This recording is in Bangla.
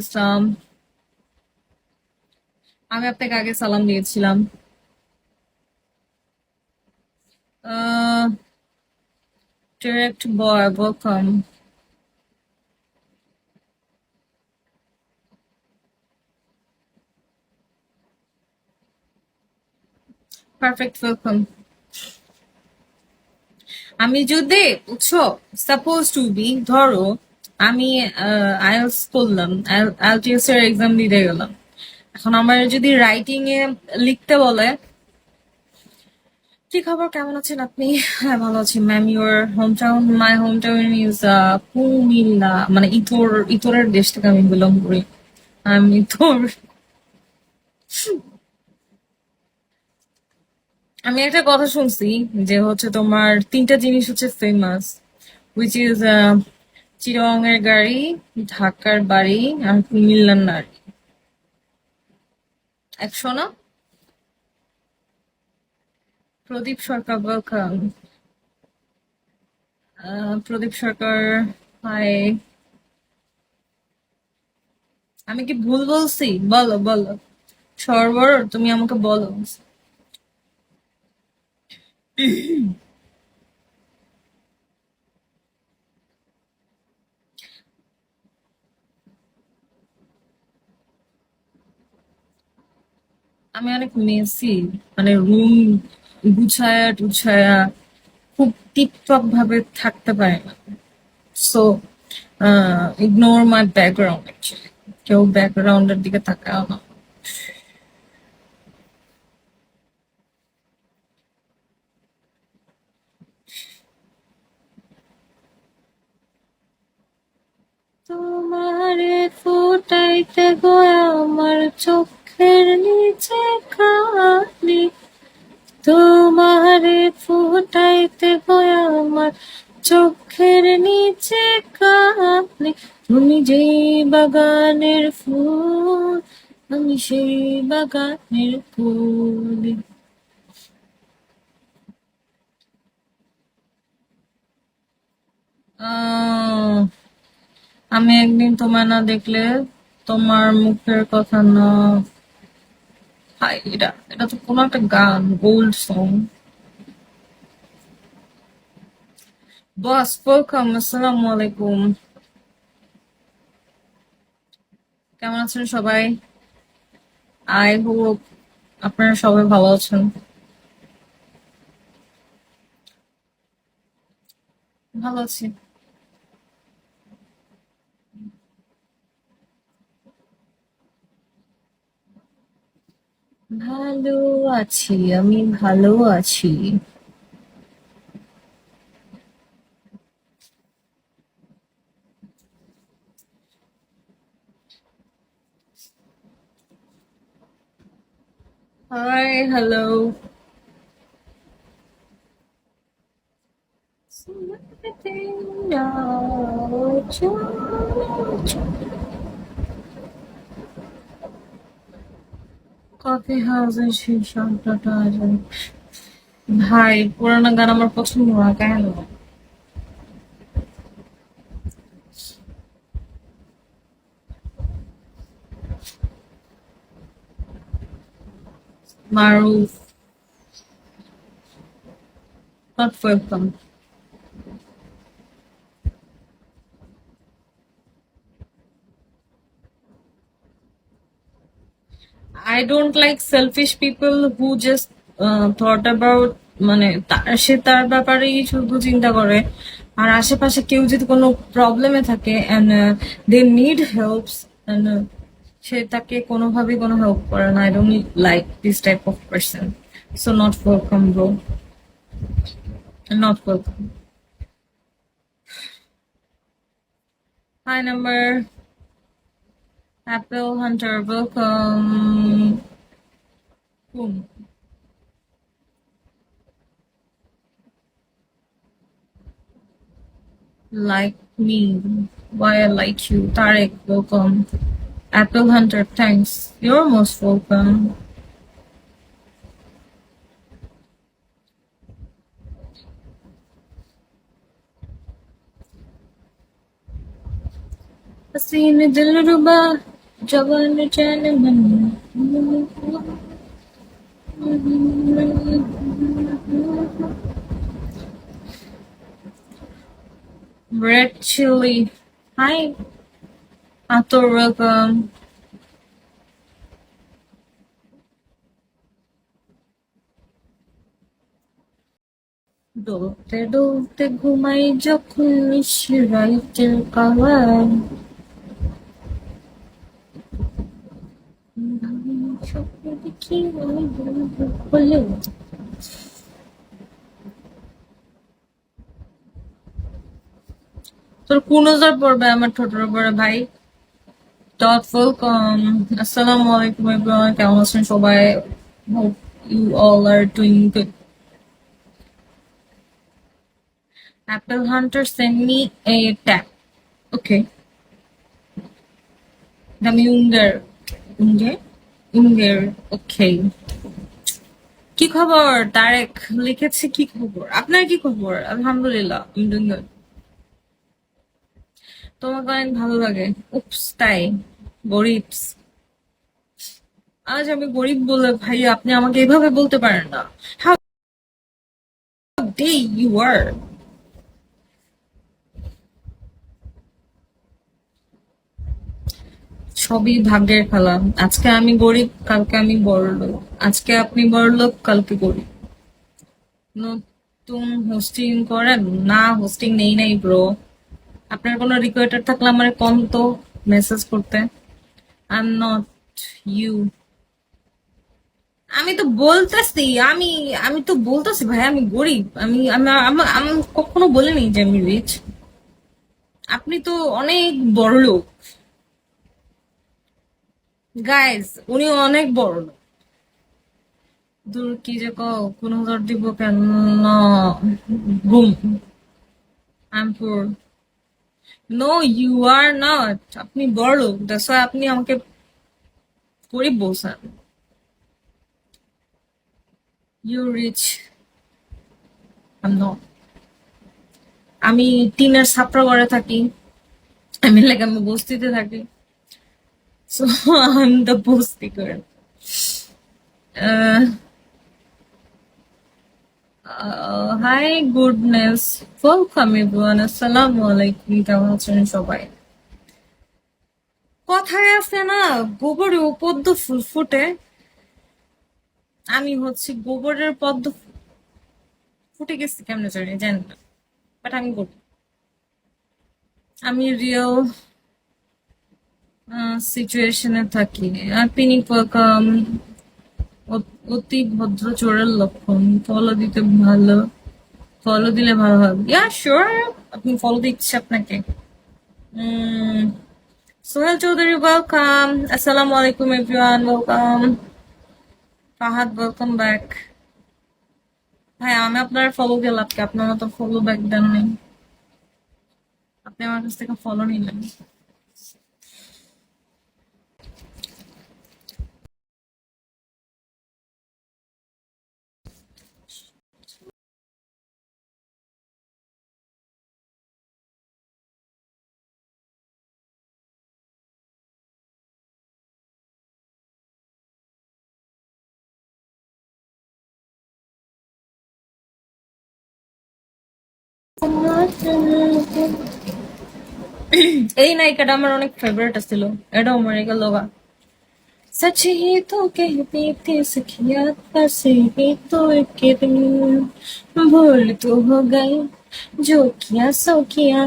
ইসলাম। আমি আপনাকে আগে সালাম দিয়েছিলাম। ডিরেক্ট বয়, ওয়েলকাম। Perfect, welcome. আমি যদি বুঝছো, সাপোজ টু বি ধরো আমি আইএলটিএস করলাম, আইএলটিএস এর এক্সাম দিতে গেলাম। এখন আমার যদি রাইটিং এ লিখতে বলে, কি খবর, কেমন আছেন আপনি? হ্যাঁ, ভালো আছি ma'am. Your home town? My home town is Comilla, মানে ইতরের দেশ থেকে আমি বিলং করি। আমি ইতর। আমি একটা কথা শুনছি যে হচ্ছে তোমার তিনটা জিনিস হচ্ছে ফেমাস, উইচ ইজ চিরং এর গাড়ি, ঢাকার বাড়ি, আর কুমিল্লার নারী। একশো না? প্রদীপ সরকার, ওয়েলকাম। প্রদীপ সরকার, হাই। আমি কি ভুল বলছি? বলো বলো। সর্বর, তুমি আমাকে বলো। আমি অনেক মেসি, মানে রুম গুছায়া টুছায়া খুব টিপটপ ভাবে থাকতে পারে না। সো ইগনোর মাই ব্যাকগ্রাউন্ড। অ্যাকচুয়ালি কেউ ব্যাকগ্রাউন্ডের দিকে তাকাও না। তোমারে ফুটাইতে গয়া আমার চোখের নিচে কালি, তোমারে ফুটাইতে গয়া আমার চোখের নিচে কালি। তুমি যেই বাগানের ফুল, আমি সেই বাগানের ফুল। আহ আমি একদিন তোমায় না দেখলে, তোমার মুখের কথা না। হাই, এটা এটা তো কোনো একটা গান, ওল্ড সং। বস, ওয়েলকাম, আসসালামু আলাইকুম। কেমন আছেন সবাই? আই হোপ আপনারা সবাই ভালো আছেন। ভালো আছি। ভালো আছি, আমি ভালো আছি। High, hello. কফি হাউসের সেই শব্দটা ভাই, পুরানো গান আমার পছন্দ না কেন? মারুফ, not welcome. I don't like selfish people who just thought about, মানে সে তার ব্যাপারেই শুধু চিন্তা করে। আর আশেপাশে কেউ যদি কোনো প্রবলেমে থাকে and they need helps, and সে তাকে কোনোভাবেই কোনো হেল্প করে না। I don't like this type of person. So not welcome bro, not welcome. Hi number, Apple Hunter, welcome. Like me, why I like you. Tarek, welcome. Apple Hunter, thanks. You're most welcome. Haseen Dilruba, জবান জান মন। রেড চিলি, হাই আতর, ওয়েলকাম। ডলতে ডলতে ঘুমাই যখন নিশিরাইতের কাওয়ায়, স্বপ্ন দেখি ওই বন্ধু হলেও। তোর কোন নজর পড়বে আমার ঠোঁটের উপরে ভাই? Dot welcome. আসসালামু আলাইকুম এভরিওয়ান, কেমন আছেন সবাই? Hope you all are doing good. Apple Hunter send me a tag. Okay, দামি উঙ্গের, উঙ্গে উঙ্গের। ওকে, কি খবর তারেক? লিখেছে কি খবর, আপনার কি খবর? আলহামদুলিল্লাহ, আমি ডুইং গুড। তোমাকে অনেক ভালো লাগে। উপস, তাই? গরিবস। আজ আমি গরিব বলে ভাই আপনি আমাকে এভাবে বলতে পারেন না। How dare you are. সবই ভাগ্যের খেলা। আজকে আমি গরিব, কালকে আমি বড়লোক। আজকে আপনি বড়লোক, কালকে গরিব। নতুন হোস্টিং করেন? না, হোস্টিং নেই নাই ব্রো। আপনার কোনো রিকোয়েস্টার থাকলে আমার কম তো মেসেজ করতে। I am not you. আমি তো বলতেছি, আমি আমি তো বলতেছি ভাই আমি গরিব। আমি আমি আমি আমি কখনো বলিনি যে আমি রিচ। আপনি তো অনেক বড় লোক গাইজ, উনি অনেক বড় লোক। দূর কি যে কও, কোন হাজার দিব কেন? ঘুম। I am poor. No, you are not. আপনি বড় লোক, দ্যাটস ওয়াই আপনি আমাকে গরিব বলছেন। You rich, I am not. আমি টিনের ছাপড়া ঘরে থাকি। আমি বস্তিতে থাকি। So I am the basti girl. Hi goodness, welcome everyone, আসসালামু আলাইকুম, কেমন আছেন সবাই? কথায় আছে না, গোবরে ও পদ্ম ফুল ফুটে। আমি হচ্ছে গোবরের পদ্ম ফুটে গেছি কেমনে জানি, জানি না, বাট আমি বলি আমি রিয়েল সিচুয়েশনে থাকি। পিনিক ওয়েলকাম। অতি ভদ্র চোরের লক্ষণ, ফলো দিতে ভালো, ফলো দিলে ভালো হবে। ইয়া শিওর, আপনি ফলো দিচ্ছে আপনাকে। সোহেল চৌধুরী ওয়েলকাম। আসসালামু আলাইকুম everyone, welcome. Fahad welcome back. ভাই আমি আপনার ফলো দিলাম, কি আপনার মতো ফলো ব্যাক দেন নাই? আপনি আমার কাছ থেকে ফলো নিলেন। এই নায়িকাটা আমার অনেক ফেভারিট ছিল, এটাও মরে গেল গা। सच ही तो कहती थी सखिया, बस ही तो एक दिन भूल तो हो गई, जो किया सो किया,